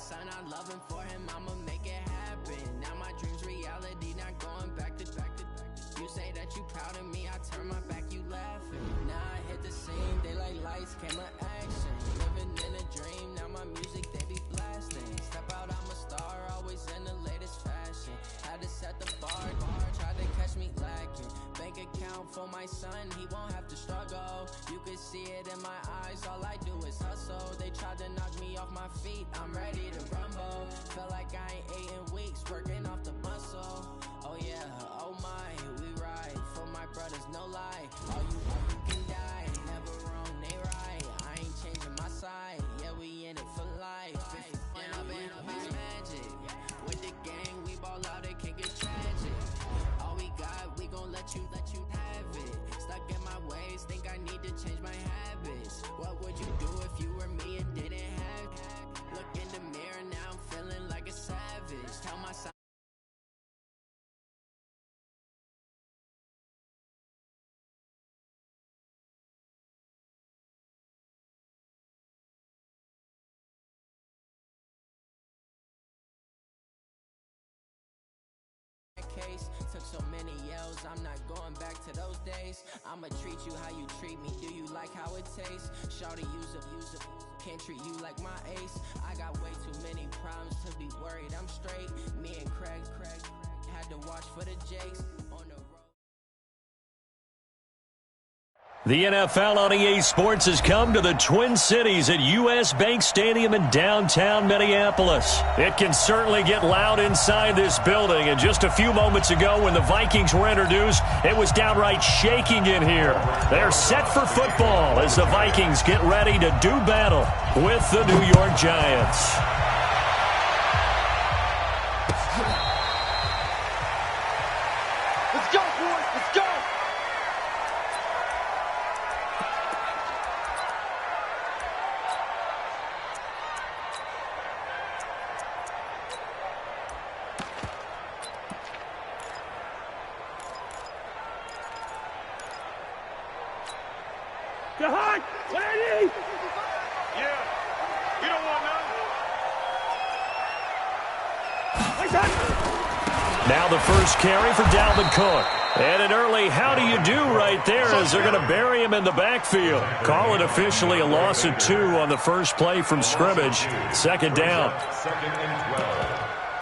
son, I love him, for him I'ma make it happen. Now my dream's reality, not going back. You say that you proud of me, I turn my back, you laughing. Now I hit the scene, they like lights, camera, action. Living in a dream, now my music they be blasting. Step out, I'm a star, always in the latest fashion. Had to set the bar, tried to catch me lacking. Bank account for my son, he won't have to struggle. You can see it in my eyes, all I do is hustle. They tried to knock me off my feet, I'm ready to rumble. Felt like I ain't ate in weeks, working off the muscle. Oh yeah, oh my, we ride for my brothers, no lie. All you can die, never wrong, they right. I ain't changing my side, yeah, we in it for life. I've been magic. With the gang, we ball out, it can get tragic. All we got, we gon' let you have it. Stuck in my ways, think I need to change my habits. What would you do if you were me and didn't have it? Look in the mirror, now I'm feeling like a savage. Tell myself case. Took so many yells, I'm not going back to those days. I'ma treat you how you treat me, do you like how it tastes? Shawty, use up, can't treat you like my ace. I got way too many problems to be worried, I'm straight. Me and Craig had to watch for the Jakes on the road. The NFL on EA Sports has come to the Twin Cities at US Bank Stadium in downtown Minneapolis. It can certainly get loud inside this building, and just a few moments ago when the Vikings were introduced, it was downright shaking in here. They're set for football as the Vikings get ready to do battle with the New York Giants. Let's go, boys! Let's go! Behind! Lady! Yeah. You don't want none. Now the first carry for Dalvin Cook. And an early how do you do right there as they're going to bury him in the backfield. Call it officially a loss of 2 on the first play from scrimmage. Second down. Second and 12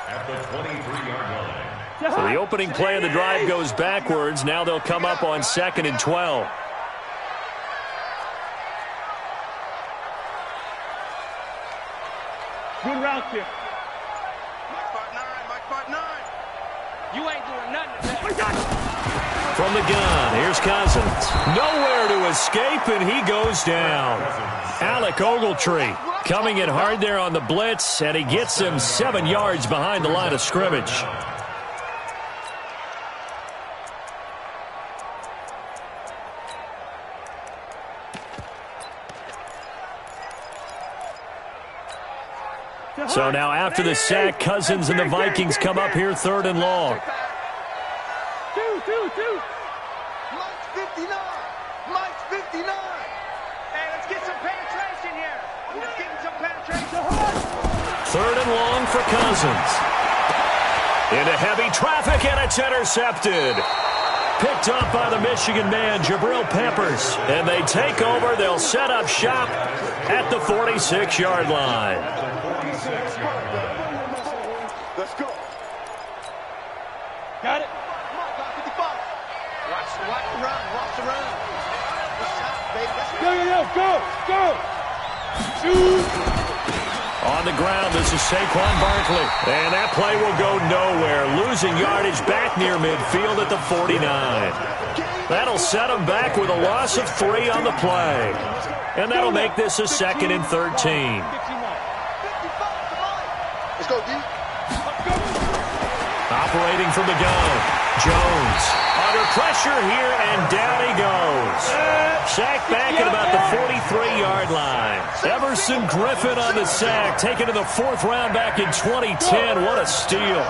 at the 23-yard line. So the opening play of the drive goes backwards. Now they'll come up on 2nd and 12. Good route here. Mike Part 9. You ain't doing nothing today. From the gun, here's Cousins. Nowhere to escape, and he goes down. Alec Ogletree coming in hard there on the blitz, and he gets him 7 yards behind the line of scrimmage. So now after the sack, Cousins and the Vikings come up here 3rd and long. Two. Mike's 59. Mike's 59. Hey, let's get some penetration here. Let's get some penetration. 3rd and long for Cousins. Into heavy traffic, and it's intercepted. Picked up by the Michigan man, Jabril Peppers. And they take over. They'll set up shop at the 46-yard line. Let's go. Got it. Watch the run. Watch the run. Let's Go. Shoot. On the ground, this is Saquon Barkley. And that play will go nowhere. Losing yardage back near midfield at the 49. That'll set him back with a loss of 3 on the play. And that'll make this a 2nd and 13. Let's go, D. Operating from the gun. Jones under pressure here, and down he goes. Sacked back at about the 43-yard line. Everson Griffin on the sack, taken to the 4th round back in 2010. What a steal.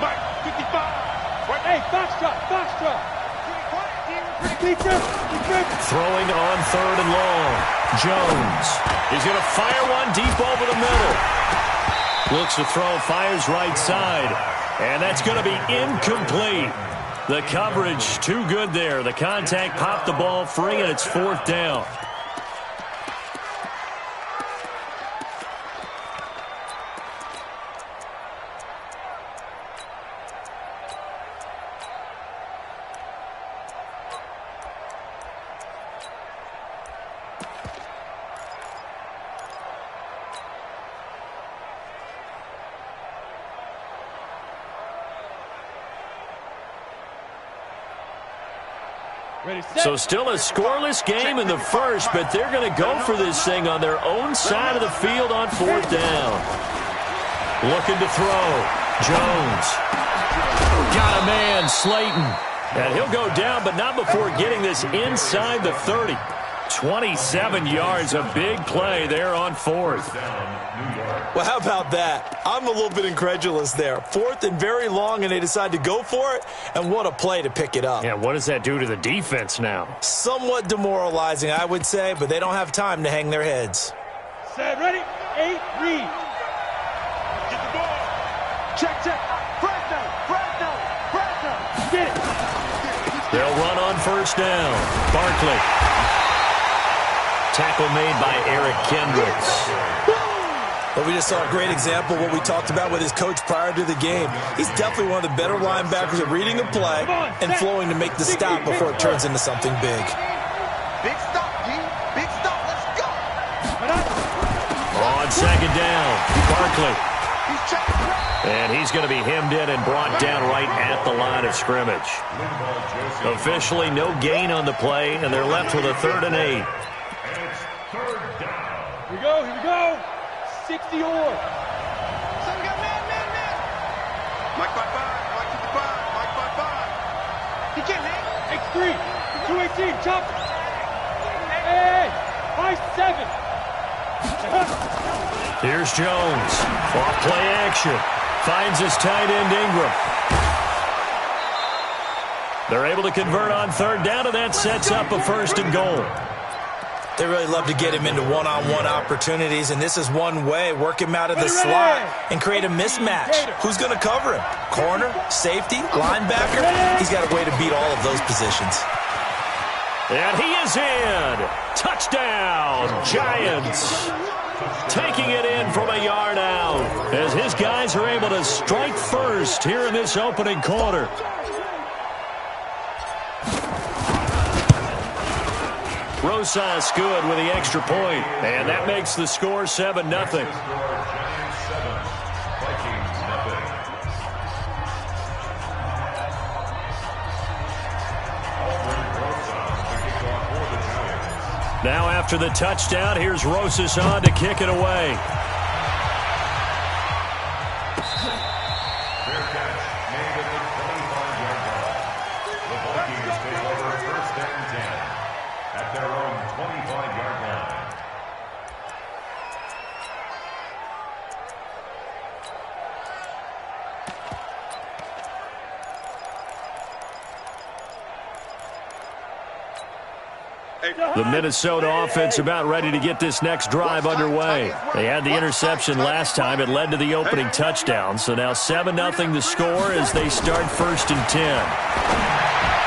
Mike, 55. Hey, foxtrot. Throwing on 3rd and long. Jones. He's going to fire one deep over the middle. Looks to throw, fires right side. And that's going to be incomplete. The coverage too good there. The contact popped the ball free, and it's 4th down. So still a scoreless game in the first, but they're going to go for this thing on their own side of the field on 4th down. Looking to throw. Jones. Got a man, Slayton. And he'll go down, but not before getting this inside the 30. 27 yards, a big play there on 4th. Well, how about that? I'm a little bit incredulous there. 4th and very long, and they decide to go for it, and what a play to pick it up. Yeah, what does that do to the defense now? Somewhat demoralizing, I would say, but they don't have time to hang their heads. Set, ready, 8, read. Get the ball. Check. Fresno. Get it. They'll run on 1st down. Barkley. Tackle made by Eric Kendricks. But we just saw a great example of what we talked about with his coach prior to the game. He's definitely one of the better linebackers at reading a play and flowing to make the stop before it turns into something big. Big stop, G. Big stop. Let's go. On 2nd down, Barkley. He's checking. And he's going to be hemmed in and brought down right at the line of scrimmage. Officially no gain on the play, and they're left with a 3rd and 8. Here we go. 60 or. So we got man. Mike 5-5. Mike 55. Mike 5-5. He can't hang. X3. 218. Chop. Hey. 5-7. Here's Jones. Off play action. Finds his tight end Ingram. They're able to convert on 3rd down, and that sets up a 1st and goal. They really love to get him into one-on-one opportunities, and this is one way. Work him out of the slot and create a mismatch. Who's going to cover him? Corner, safety, linebacker? He's got a way to beat all of those positions. And he is in. Touchdown, Giants. Taking it in from a yard out as his guys are able to strike first here in this opening quarter. Rosas good with the extra point, and that makes the score 7-0. Now after the touchdown, here's Rosas on to kick it away. Fair catch made at the 25-yard line. The Vikings take over 1st and 10 at their own 25-yard line. The Minnesota offense about ready to get this next drive underway. They had the interception last time. It led to the opening touchdown. So now 7-0 the score as they start 1st and 10.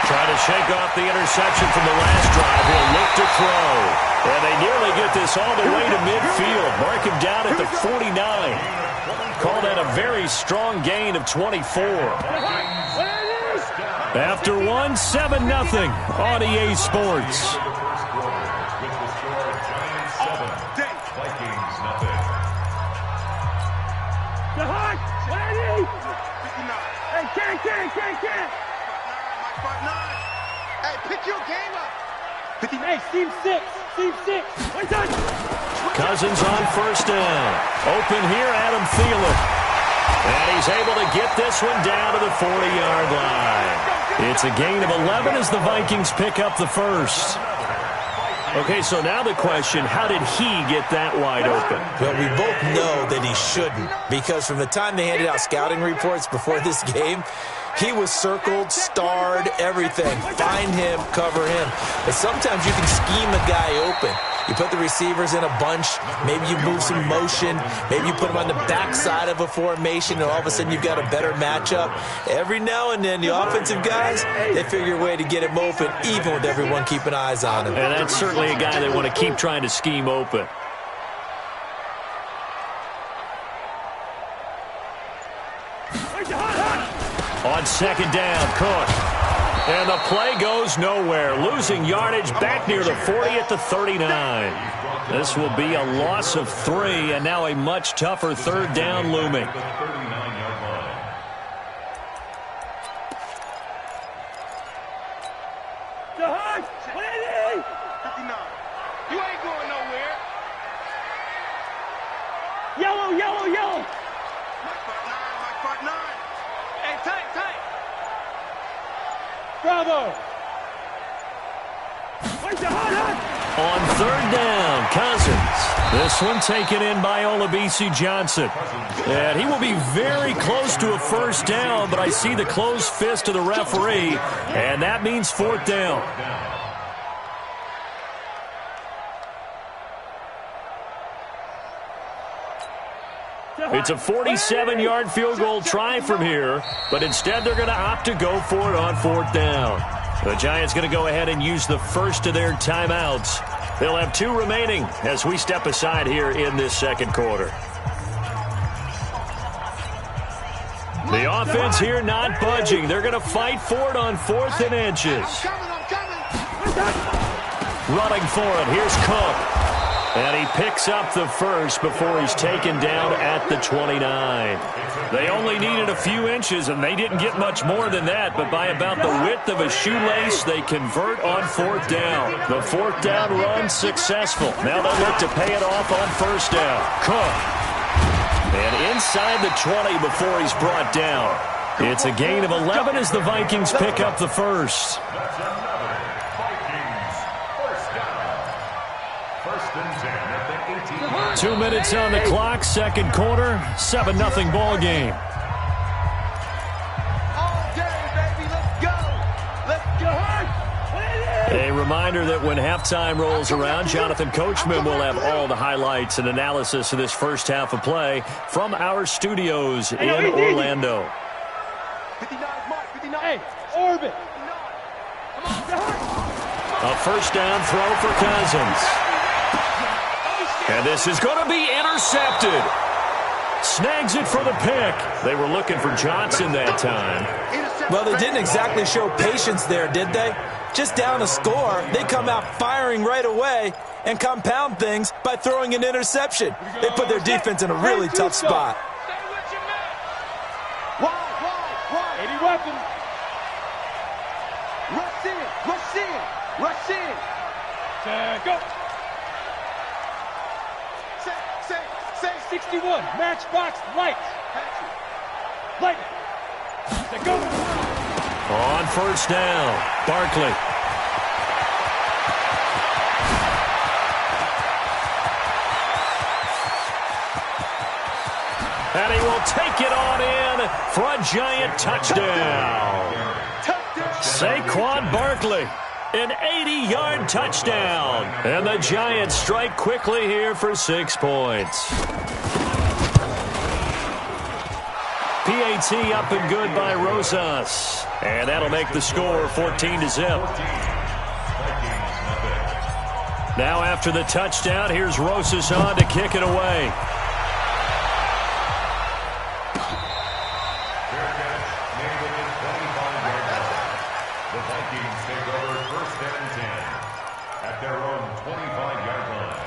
Trying to shake off the interception from the last drive. He'll look to throw. And they nearly get this all the way to midfield. Mark him down at the 49. Call that a very strong gain of 24. After 7-0 on EA Sports. Can't. Hey, pick your game up. Hey, seam 6. Cousins on 1st down. Open here, Adam Thielen. And he's able to get this one down to the 40-yard line. It's a gain of 11 as the Vikings pick up the 1st. Okay, so now the question, how did he get that wide open? Well, we both know that he shouldn't, because from the time they handed out scouting reports before this game, he was circled, starred, everything. Find him, cover him. But sometimes you can scheme a guy open. You put the receivers in a bunch. Maybe you move some motion. Maybe you put them on the backside of a formation, and all of a sudden you've got a better matchup. Every now and then, the offensive guys, they figure a way to get him open, even with everyone keeping eyes on him. And that's certainly a guy they want to keep trying to scheme open. On second down, Cook. And the play goes nowhere. Losing yardage back near the 40 at the 39. This will be a loss of 3, and now a much tougher third down looming. You ain't going nowhere. Yellow, yellow, yellow. Mike part 9. Hey, tight. Bravo. On third down, Cousins. This one taken in by Olabisi Johnson. And he will be very close to a first down, but I see the closed fist of the referee, and that means fourth down. It's a 47-yard field goal try from here, but instead they're going to opt to go for it on fourth down. The Giants going to go ahead and use the first of their timeouts. They'll have 2 remaining as we step aside here in this second quarter. The offense here not budging. They're going to fight for it on 4th and inches. Running for it. Here's Cook. And he picks up the first before he's taken down at the 29. They only needed a few inches, and they didn't get much more than that. But by about the width of a shoelace, they convert on fourth down. The fourth down run successful. Now they look to pay it off on first down. Cook. And inside the 20 before he's brought down. It's a gain of 11 as the Vikings pick up the first. 2 minutes on the clock, second quarter, 7-0 ball game. All day, baby, let's go. A reminder that when halftime rolls around, Jonathan Coachman will have all the highlights and analysis of this first half of play from our studios in Orlando. 59, Mike, 59. Hey, orbit. A first down throw for Cousins. And this is going to be intercepted. Snags it for the pick. They were looking for Johnson that time. Well, they didn't exactly show patience there, did they? Just down a score, they come out firing right away and compound things by throwing an interception. They put their defense in a really tough spot. Wide. 80 weapons. Rush in. Go. Say. 61. Matchbox lights. Light. Go. On first down, Barkley. And he will take it on in for a Giant touchdown. Saquon Barkley, an 80-yard touchdown. And the Giants strike quickly here for 6 points. PAT up and good by Rosas. And that'll make the score 14-0. Now after the touchdown, here's Rosas on to kick it away. The Vikings take over first and 10 at their own 25-yard line.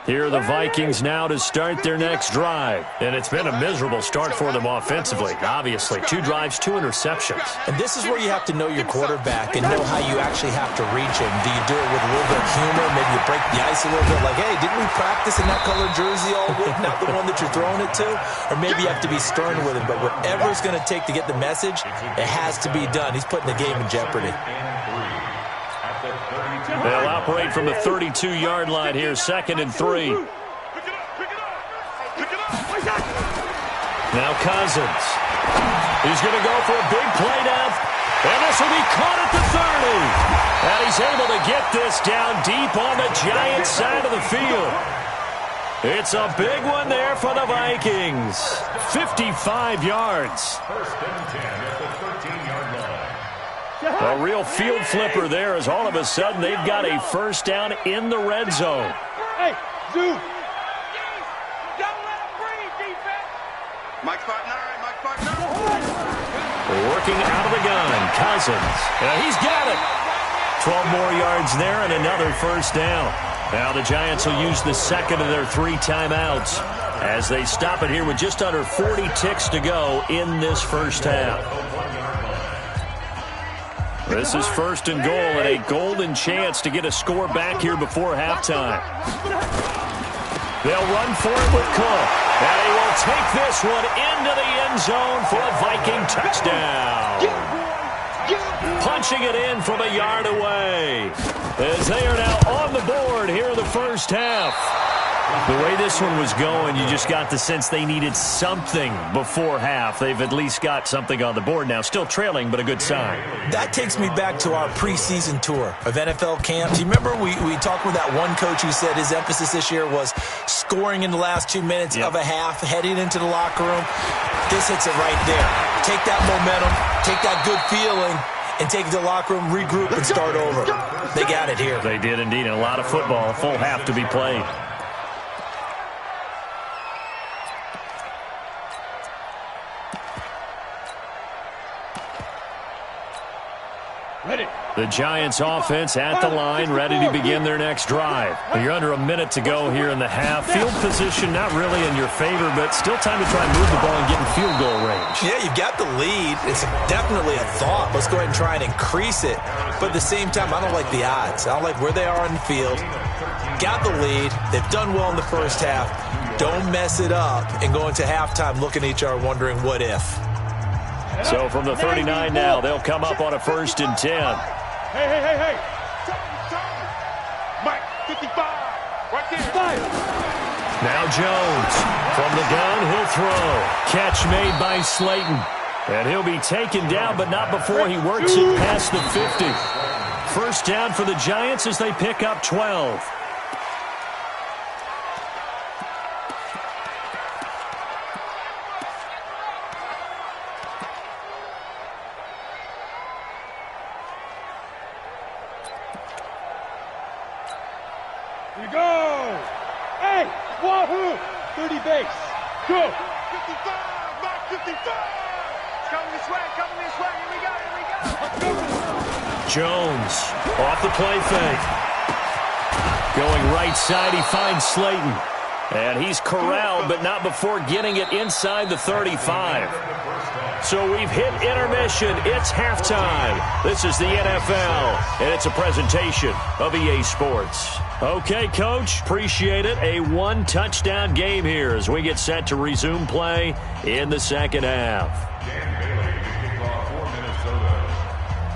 Here are the Vikings now to start their next drive. And it's been a miserable start for them offensively. Obviously, 2 drives, 2 interceptions. And this is where you have to know your quarterback and know how you actually have to reach him. Do you do it with a little bit of humor? Maybe you break the ice a little bit like, hey, didn't we practice in that color jersey all week, not the one that you're throwing it to? Or maybe you have to be stern with him. But whatever it's going to take to get the message, it has to be done. He's putting the game in jeopardy. They'll operate from the 32-yard line here, 2nd and 3. Now Cousins. He's going to go for a big play down. And This will be caught at the 30. And he's able to get this down deep on the Giants side of the field. It's a big one there for the Vikings. 55 yards. First and 10 at the 13-yard line. A real field flipper there as all of a sudden they've got a first down in the red zone. Hey, Zoo. Don't let him breathe, defense. Mike Spartan, all right, Mike Spartan. Working out of the gun, Cousins. He's got it. 12 more yards there and another first down. Now the Giants will use the second of their 3 timeouts as they stop it here with just under 40 ticks to go in this first half. This is first and goal and a golden chance to get a score back here before halftime. They'll run for it with Cook. And he will take this one into the end zone for a Viking touchdown. Punching it in from a yard away as they are now on the board here in the first half. The way this one was going, you just got the sense they needed something before half. They've at least got something on the board now. Still trailing, but a good sign. That takes me back to our preseason tour of NFL camps. You remember we talked with that one coach who said his emphasis this year was scoring in the last 2 minutes of a half, heading into the locker room. This hits it right there. Take that momentum, take that good feeling, and take it to the locker room, regroup, and start over. They got it here. They did indeed, and a lot of football, a full half to be played. Ready. The Giants offense at the line, ready to begin their next drive. You're under a minute to go here in the half. Field position not really in your favor, but still time to try and move the ball and get in field goal range. Yeah, you've got the lead. It's definitely a thought. Let's go ahead and try and increase it. But at the same time, I don't like the odds. I don't like where they are on the field. Got the lead. They've done well in the first half. Don't mess it up and go into halftime looking at each other wondering what if. So from the 39 now, they'll come up on a 1st and 10. Hey. Mike, 55, right there. Now Jones from the gun, he'll throw. Catch made by Slayton. And he'll be taken down, but not before he works it past the 50. First down for the Giants as they pick up 12. Here we go. Hey, wahoo. 30 base. Go. 55, Mike, 55. Coming this way, here we go. Jones off the play fake. Going right side, he finds Slayton. And he's corralled, but not before getting it inside the 35. So we've hit intermission. It's halftime. This is the NFL, and it's a presentation of EA Sports. Okay, Coach, appreciate it. A one-touchdown game here as we get set to resume play in the second half.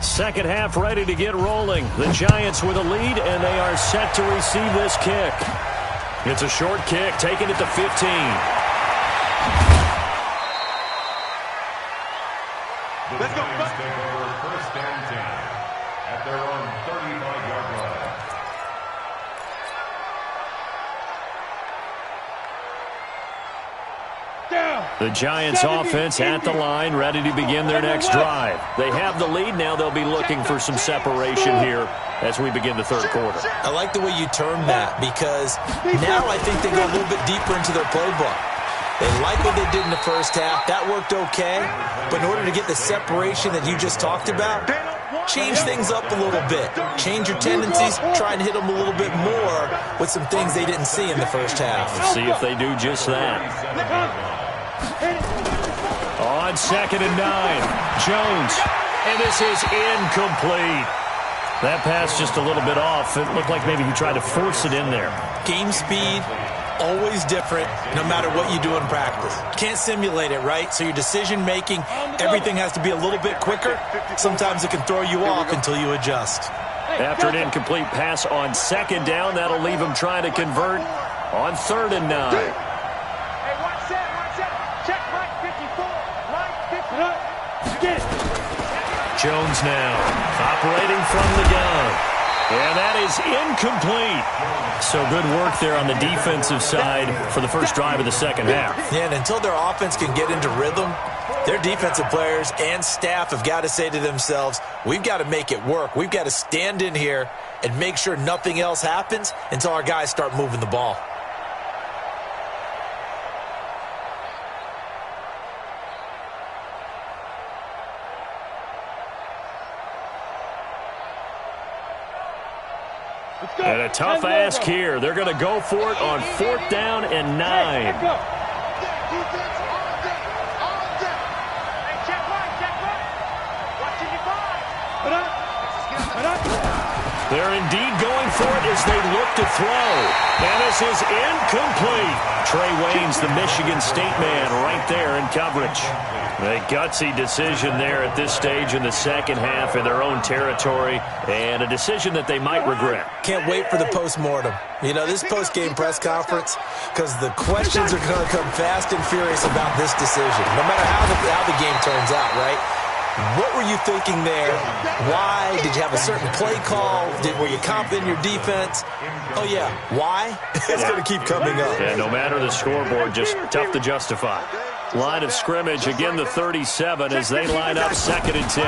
Second half ready to get rolling. The Giants with a lead, and they are set to receive this kick. It's a short kick, taking it to 15. Let's go. Take over 1st and 10 at their own 35-yard line. The Giants offense at the line, ready to begin their next drive. They have the lead. Now they'll be looking for some separation here as we begin the third quarter. I like the way you term that because now I think they go a little bit deeper into their playbook. They like what they did in the first half. That worked okay. But in order to get the separation that you just talked about, change things up a little bit. Change your tendencies. Try and hit them a little bit more with some things they didn't see in the first half. Let's see if they do just that. On 2nd and 9, Jones. And this is incomplete. That pass just a little bit off. It looked like maybe he tried to force it in there. Game speed, always different, no matter what you do in practice. Can't simulate it, right? So your decision-making, everything has to be a little bit quicker. Sometimes it can throw you off until you adjust. After an incomplete pass on 2nd down, that'll leave him trying to convert on 3rd and 9. Hey, watch that. Check Mike 54. Mike 54. Get it. Jones now, operating from the gun. And that is incomplete. So good work there on the defensive side for the first drive of the second half. Yeah, and until their offense can get into rhythm, their defensive players and staff have got to say to themselves, we've got to make it work. We've got to stand in here and make sure nothing else happens until our guys start moving the ball. And a tough ask here. They're going to go for it on 4th down and 9. They're indeed going for it as they look to throw. And this is incomplete. Trey Waynes, the Michigan State man, right there in coverage. A gutsy decision there at this stage in the second half in their own territory, and a decision that they might regret. Can't wait for the postmortem. You know, this post-game press conference, because the questions are going to come fast and furious about this decision, no matter how the game turns out, right? What were you thinking there? Why? Did you have a certain play call? Were you confident in your defense? Oh, yeah. Why? It's going to keep coming up. Yeah, no matter the scoreboard, just tough to justify. Line of scrimmage, again the 37 as they line up 2nd and 10.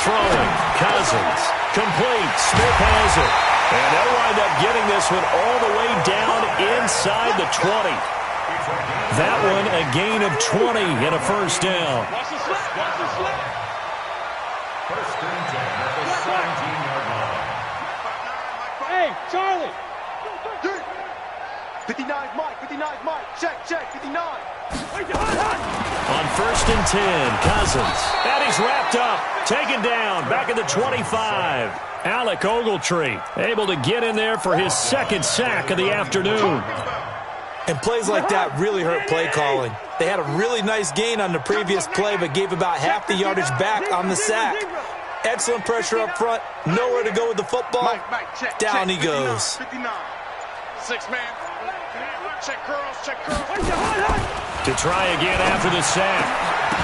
Throwing, Cousins, complete, Smith has it. And they'll wind up getting this one all the way down inside the 20. That one a gain of 20 and a first down. First and 10 at the 17-yard line. Hey, Charlie. 59 Mike, 59 Mike. Check, 59. On 1st and 10, Cousins. And he's wrapped up, taken down, back at the 25. Alec Ogletree able to get in there for his 2nd sack of the afternoon. And plays like that really hurt play calling. They had a really nice gain on the previous play, but gave about half the yardage back on the sack. Excellent pressure up front. Nowhere to go with the football. Down he goes. 59. 6-man. Check curls. To try again after the sack.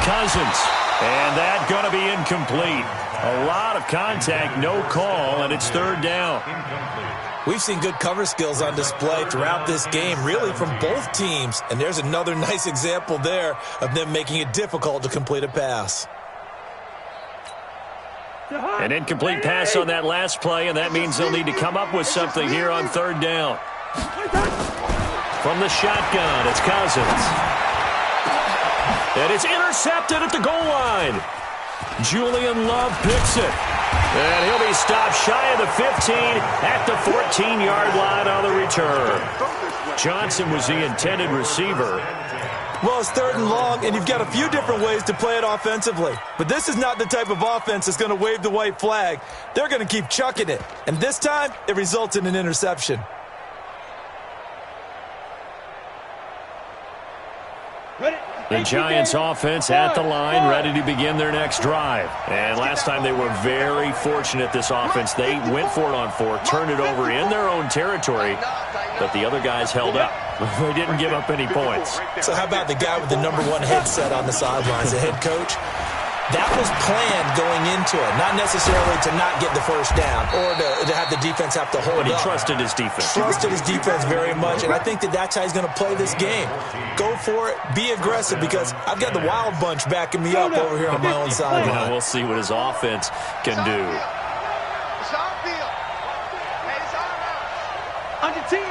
Cousins. And that going to be incomplete. A lot of contact, no call, and it's 3rd down. We've seen good cover skills on display throughout this game, really from both teams. And there's another nice example there of them making it difficult to complete a pass. An incomplete pass on that last play, and that means they'll need to come up with something here on 3rd down. From the shotgun, it's Cousins. And it's intercepted at the goal line. Julian Love picks it. And he'll be stopped shy of the 15 at the 14-yard line on the return. Johnson was the intended receiver. Well, it's 3rd and long, and you've got a few different ways to play it offensively. But this is not the type of offense that's going to wave the white flag. They're going to keep chucking it. And this time, it results in an interception. The Giants offense at the line, ready to begin their next drive. And last time they were very fortunate, this offense. They went for it on 4, turned it over in their own territory, but the other guys held up. They didn't give up any points. So how about the guy with the #1 headset on the sidelines, the head coach? That was planned going into it, not necessarily to not get the first down or to have the defense have to hold up. But he trusted his defense. Trusted his defense very much, and I think that's how he's going to play this game. Go for it, be aggressive, because I've got the wild bunch backing me up over here on my own sideline. Well, we'll see what his offense can do. It's on field. Hey, it's on out. Under 10.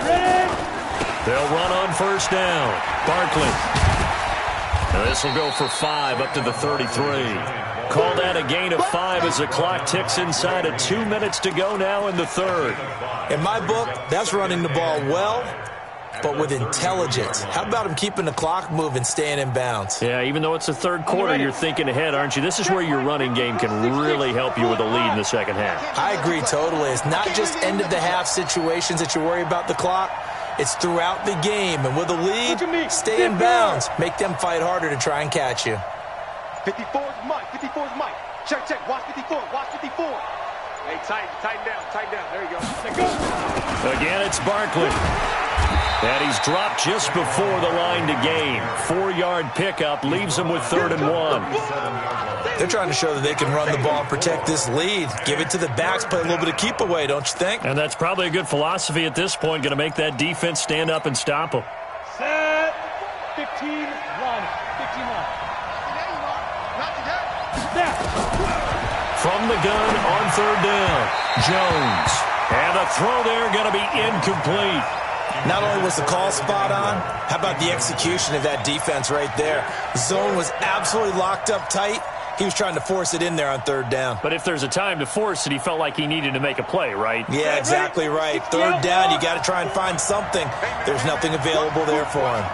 Ready? They'll run on 1st down. Barkley. Now this will go for 5 up to the 33. Call that a gain of 5 as the clock ticks inside of 2 minutes to go now in the 3rd. In my book, that's running the ball well, but with intelligence. How about him keeping the clock moving, staying in bounds? Yeah, even though it's the 3rd quarter, you're thinking ahead, aren't you? This is where your running game can really help you with a lead in the second half. I agree totally. It's not just end-of-the-half situations that you worry about the clock. It's throughout the game, and with a lead, stay in bounds. Make them fight harder to try and catch you. 54 is Mike. 54 is Mike. Check. Watch 54. Watch 54. Hey, tighten down. There you go. Again, it's Barkley. And he's dropped just before the line to gain. 4-yard pickup leaves him with 3rd and 1. They're trying to show that they can run the ball and protect this lead. Give it to the backs, play a little bit of keep away, don't you think? And that's probably a good philosophy at this point. Going to make that defense stand up and stop them. Set. 15, run. 15, run. From the gun on 3rd down, Jones. And a throw there going to be incomplete. Not only was the call spot on, how about the execution of that defense right there? Zone was absolutely locked up tight. He was trying to force it in there on 3rd down. But if there's a time to force it, he felt like he needed to make a play, right? Yeah, exactly right. 3rd down, you got to try and find something. There's nothing available there for him.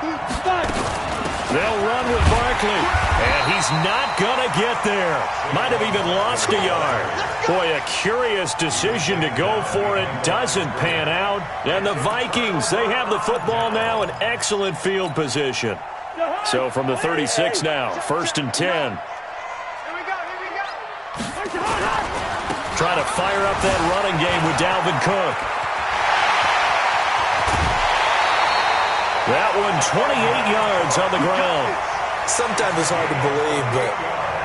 They'll run with Barkley, and he's not going to get there. Might have even lost a yard. Boy, a curious decision to go for it. Doesn't pan out. And the Vikings, they have the football now in excellent field position. So from the 36 now, 1st and 10. Trying to fire up that running game with Dalvin Cook. That one 28 yards on the ground. Sometimes it's hard to believe, but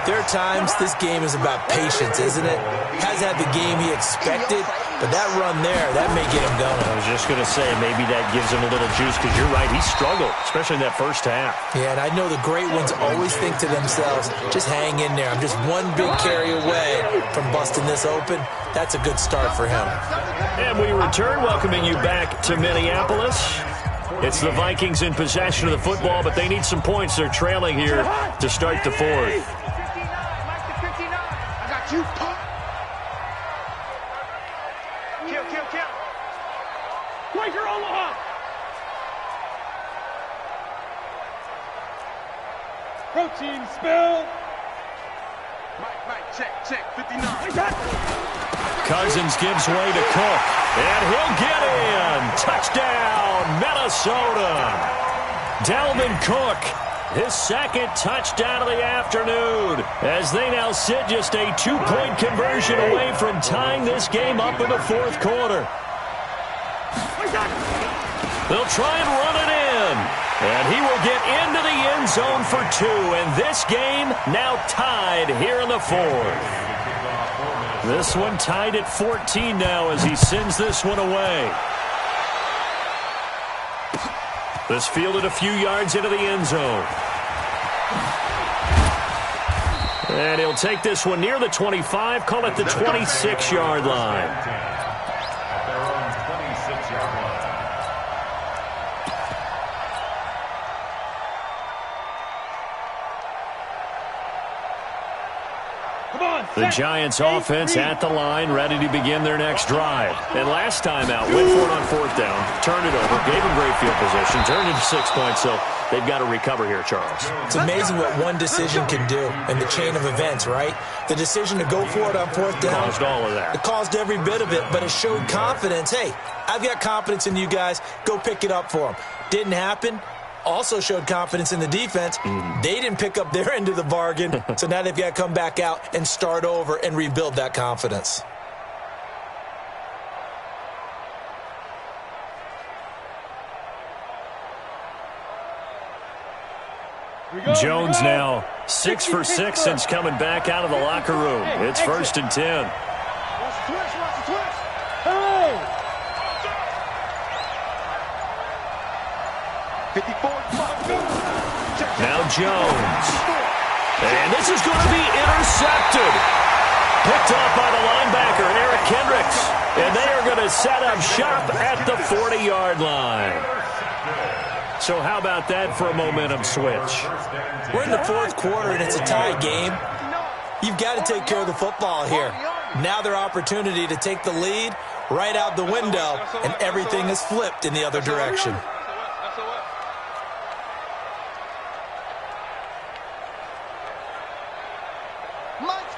there are times this game is about patience, isn't it? Has had the game he expected, but that run there, that may get him going. I was just going to say, maybe that gives him a little juice, because you're right, he struggled, especially in that first half. Yeah, and I know the great ones always think to themselves, just hang in there. I'm just one big carry away from busting this open. That's a good start for him. And we return, welcoming you back to Minneapolis. It's the Vikings in possession of the football, but they need some points. They're trailing here to start the 4th. I got you, punk. Kill. Quaker Omaha. Protein spill. Mike, check, 59. Cousins gives way to Cook, and he'll get in. Touchdown, Minnesota. Dalvin Cook, his 2nd touchdown of the afternoon, as they now sit just a 2-point conversion away from tying this game up in the 4th quarter. They'll try and run it in, and he will get into the end zone for 2, and this game now tied here in the 4th. This one tied at 14 now as he sends this one away. This fielded a few yards into the end zone. And he'll take this one near the 25, call it the 26-yard line. At their own 26-yard line. The Giants offense at the line, ready to begin their next drive. And last time out, went for it on 4th down, turned it over, gave them great field position, turned it to 6 points, so they've got to recover here, Charles. It's amazing what one decision can do in the chain of events, right? The decision to go for it on 4th down. Caused all of that. It caused every bit of it, but it showed confidence. Hey, I've got confidence in you guys. Go pick it up for them. Didn't happen. Also showed confidence in the defense. They didn't pick up their end of the bargain, so now they've got to come back out and start over and rebuild that confidence. Jones now 6 for 6 since coming back out of the locker room. It's 1st and 10. Watch the twist. Hey! 54. Now Jones. And this is going to be intercepted. Picked off by the linebacker, Eric Kendricks. And they are going to set up shop at the 40-yard line. So how about that for a momentum switch? We're in the 4th quarter, and it's a tie game. You've got to take care of the football here. Now their opportunity to take the lead right out the window, and everything is flipped in the other direction. Mike's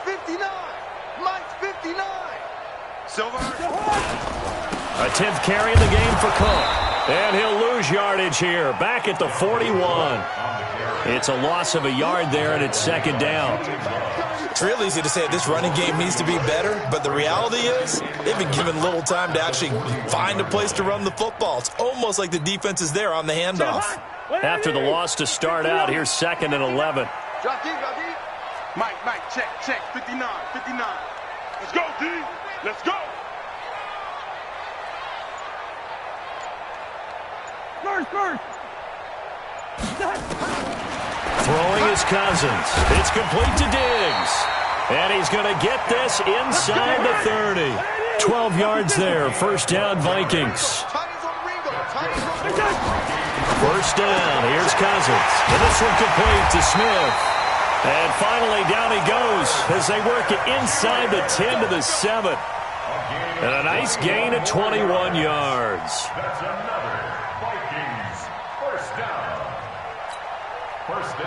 59. Silver. A 10th carry in the game for Cook. And he'll lose yardage here, back at the 41. It's a loss of a yard there, and it's second down. It's real easy to say this running game needs to be better, but the reality is they've been given little time to actually find a place to run the football. It's almost like the defense is there on the handoff. After the loss to start out, here's 2nd and 11. Drop D. Mike, check, 59. Let's go, D. Let's go. First. Throwing is Cousins. It's complete to Diggs. And he's going to get this inside the 30. 12 yards there. First down, Vikings. First down. Here's Cousins. And this one complete to Smith. And finally, down he goes as they work it inside the 10 to the 7. And a nice gain of 21 yards. That's another Vikings first down.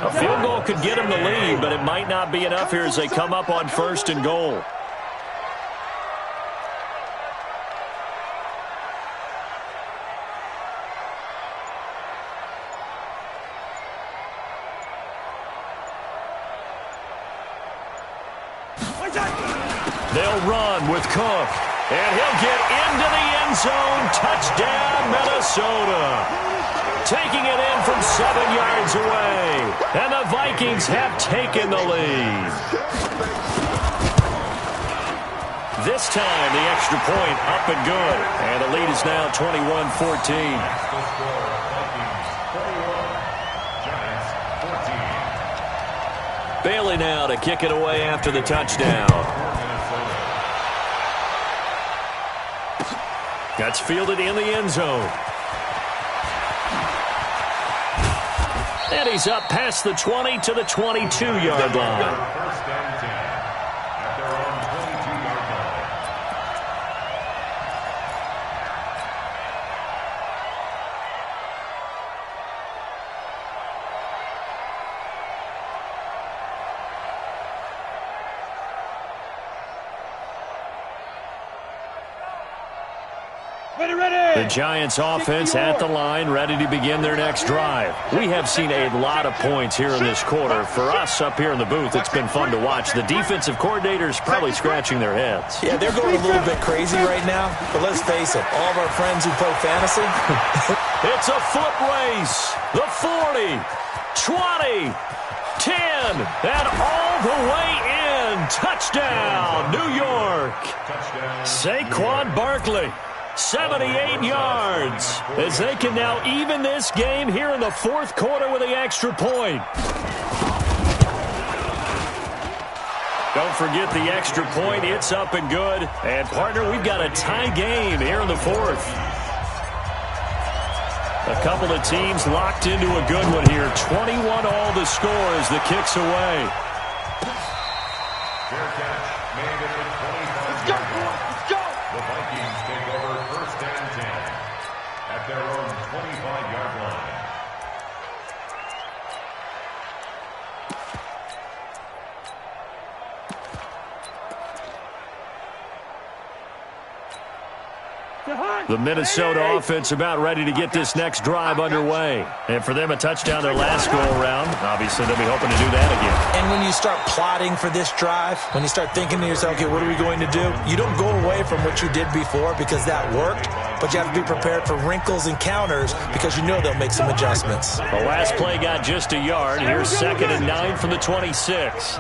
A field goal could get him the lead, but it might not be enough here as they come up on 1st and goal. They'll run with Cook, and he'll get into the end zone. Touchdown, Minnesota. Taking it in from 7 yards away, and the Vikings have taken the lead. This time, the extra point up and good, and the lead is now 21-14. Bailey now to kick it away after the touchdown. That's fielded in the end zone. And he's up past the 20 to the 22-yard line. First and 10 at their own 22-yard line. The Giants offense at the line, ready to begin their next drive. We have seen a lot of points here in this quarter. For us up here in the booth, it's been fun to watch. The defensive coordinators probably scratching their heads. Yeah, they're going a little bit crazy right now, but let's face it, all of our friends who play fantasy. It's a foot race. The 40, 20, 10, and all the way in. Touchdown, New York. Saquon Barkley. 78 yards as they can now even this game here in the 4th quarter with the extra point. Don't forget the extra point. It's up and good. And, partner, we've got a tie game here in the 4th. A couple of teams locked into a good one here. 21 all the score as the kick's away. Fair catch made at the 25-yard line. The Vikings take over 1st and 10 at their own 25-yard line. The Minnesota offense about ready to get this next drive underway. And for them, a touchdown their last go-around. Obviously, they'll be hoping to do that again. And when you start plotting for this drive, when you start thinking to yourself, okay, what are we going to do? You don't go away from what you did before because that worked, but you have to be prepared for wrinkles and counters because you know they'll make some adjustments. The last play got just a yard. Here's 2nd and 9 from the 26.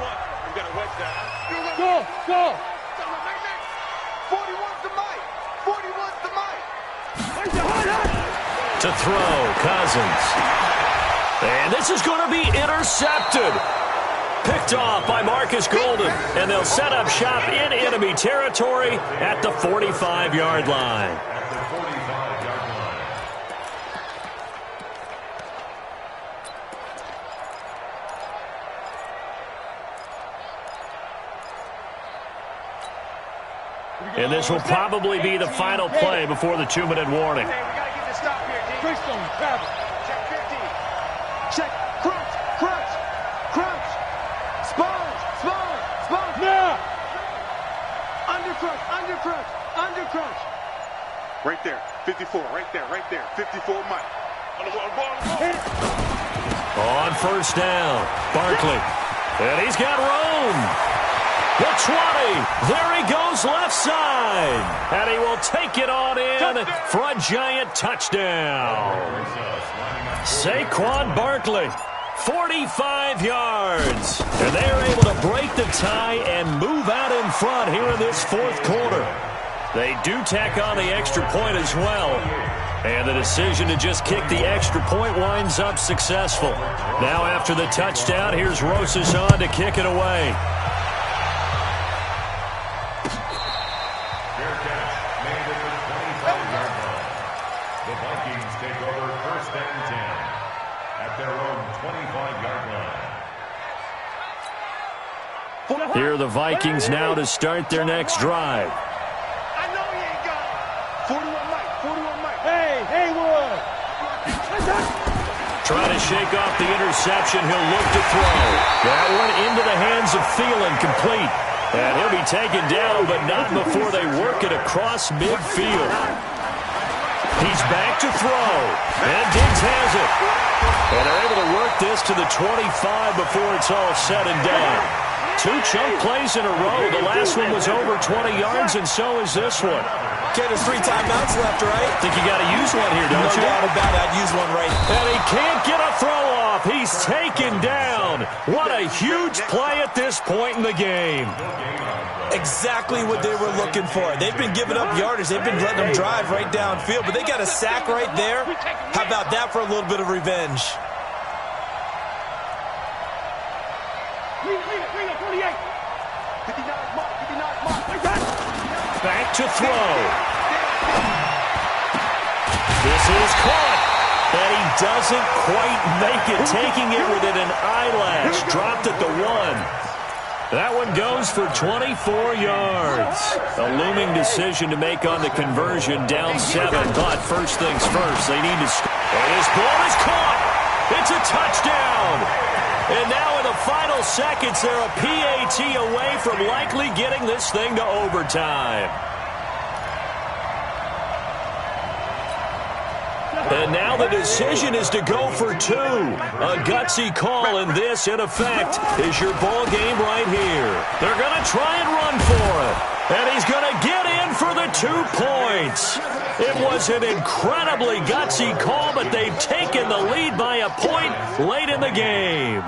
Go! 41's the Mike. 41's the Mike. To throw, Cousins. And this is going to be intercepted. Picked off by Marcus Golden. And they'll set up shop in enemy territory at the 45-yard line. At the 45-yard line. And this will probably be the final play before the 2-minute warning. Hey, we gotta get this stop here, D. Christian, grab it. Check 50. Check. Crunch. Sponge. Now! Under crunch. Right there. 54, right there, 54 Mike. On first down, Barkley. And he's got room. The 20. There he goes left side. And he will take it on in for a giant touchdown. Saquon Barkley, 45 yards. And they are able to break the tie and move out in front here in this fourth quarter. They do tack on the extra point as well. And the decision to just kick the extra point winds up successful. Now after the touchdown, here's Rosas on to kick it away. Fair catch made at the 25-yard line. The Vikings take over first and 10 at their own 25-yard line. Here are the Vikings now to start their next drive. I know he ain't got it. 41 Mike. Hey, Haywood. Trying to shake off the interception. He'll look to throw. That one into the hands of Thielen, complete. And he'll be taken down, but not before they work it across midfield. He's back to throw. And Diggs has it. And they're able to work this to the 25 before it's all said and done. Two chunk plays in a row. The last one was over 20 yards, and so is this one. Okay, there's 3 timeouts left, right? Think you got to use one here, don't you? No doubt about it. I'd use one right. And he can't get a throw off. He's taken down. What a huge play at this point in the game. Exactly what they were looking for. They've been giving up yardage. They've been letting them drive right downfield, but they got a sack right there. How about that for a little bit of revenge? Back to throw. This is caught. And he doesn't quite make it, taking it within an eyelash. Dropped at the 1. That one goes for 24 yards. A looming decision to make on the conversion, down 7. But first things first, they need to score. And this ball is caught. It's a touchdown. And now in the final seconds, they're a PAT away from likely getting this thing to overtime. And now the decision is to go for 2. A gutsy call, and this, in effect, is your ball game right here. They're going to try and run for it. And he's going to get in for the 2 points. It was an incredibly gutsy call, but they've taken the lead by a point late in the game.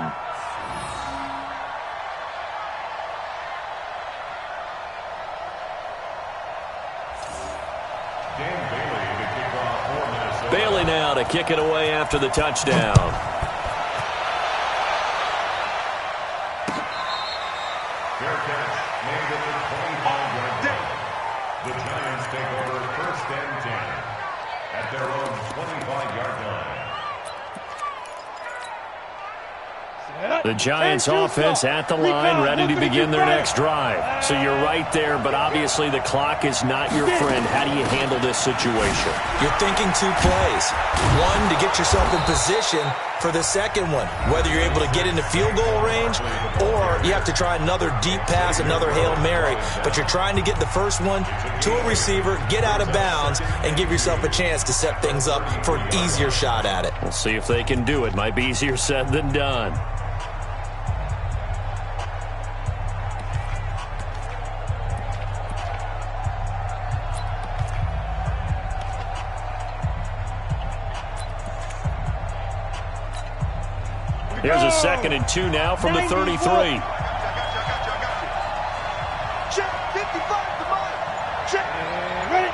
Bailey now to kick it away after the touchdown. Fair catch made at the 25-yard line. The Giants take over first and 10 at their own 25-yard line. The Giants offense at the line, ready to begin their next drive. So you're right there, but obviously the clock is not your friend. How do you handle this situation? You're thinking 2 plays. One, to get yourself in position for the second one, whether you're able to get into field goal range or you have to try another deep pass, another Hail Mary. But you're trying to get the first one to a receiver, get out of bounds, and give yourself a chance to set things up for an easier shot at it. We'll see if they can do it. Might be easier said than done. Here's a 2nd and 2 now from the 33. Check 55 to Mike. Check. Ready.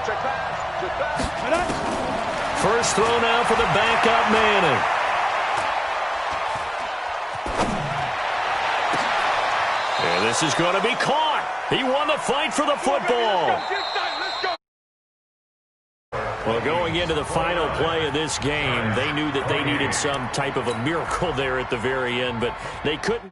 Check pass. First throw now for the backup Manning. And this is going to be caught. He won the fight for the football. Well, going into the final play of this game, they knew that they needed some type of a miracle there at the very end, but they couldn't.